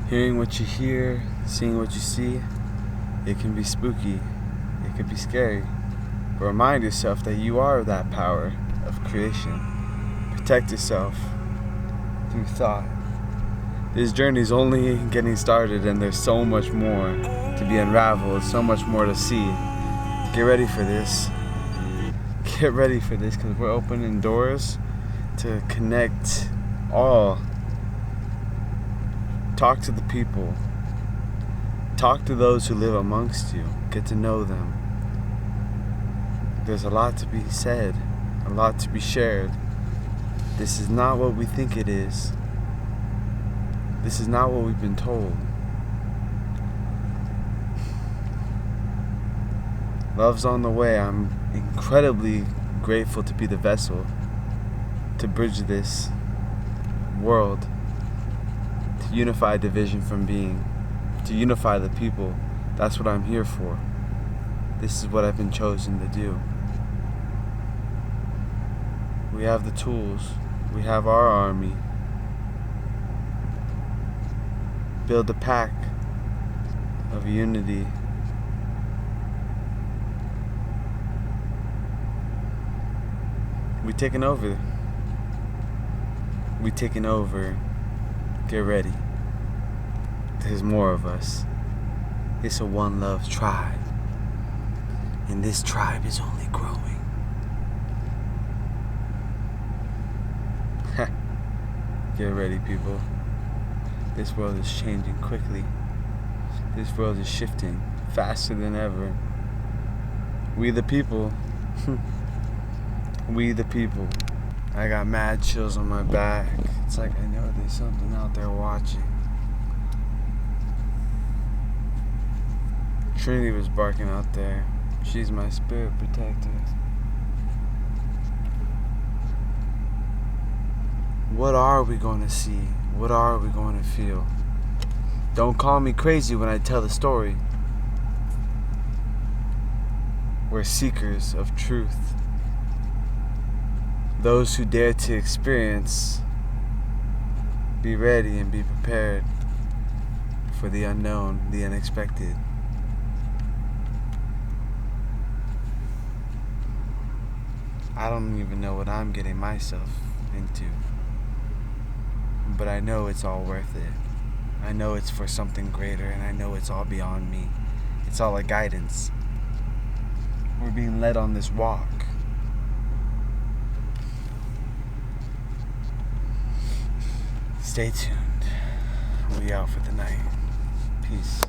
Hearing what you hear, seeing what you see, it can be spooky, it can be scary. But remind yourself that you are that power of creation. Protect yourself through thought. This journey is only getting started, and there's so much more to be unraveled, so much more to see. Get ready for this. Get ready for this, because we're opening doors to connect all. Talk to the people. Talk to those who live amongst you. Get to know them. There's a lot to be said, a lot to be shared. This is not what we think it is. This is not what we've been told. Love's on the way. I'm incredibly grateful to be the vessel to bridge this world, to unify division from being, to unify the people. That's what I'm here for. This is what I've been chosen to do. We have the tools. We have our army. Build a pack of unity. We taking over. We taking over. Get ready. There's more of us. It's a One Love tribe. And this tribe is only growing. Get ready, people. This world is changing quickly. This world is shifting faster than ever. We the people. We the people. I got mad chills on my back. It's like I know there's something out there watching. Trinity was barking out there. She's my spirit protector. What are we going to see? What are we going to feel? Don't call me crazy when I tell the story. We're seekers of truth. Those who dare to experience, be ready and be prepared for the unknown, the unexpected. I don't even know what I'm getting myself into. But I know it's all worth it. I know it's for something greater, and I know it's all beyond me. It's all a guidance. We're being led on this walk. Stay tuned. We out for the night. Peace.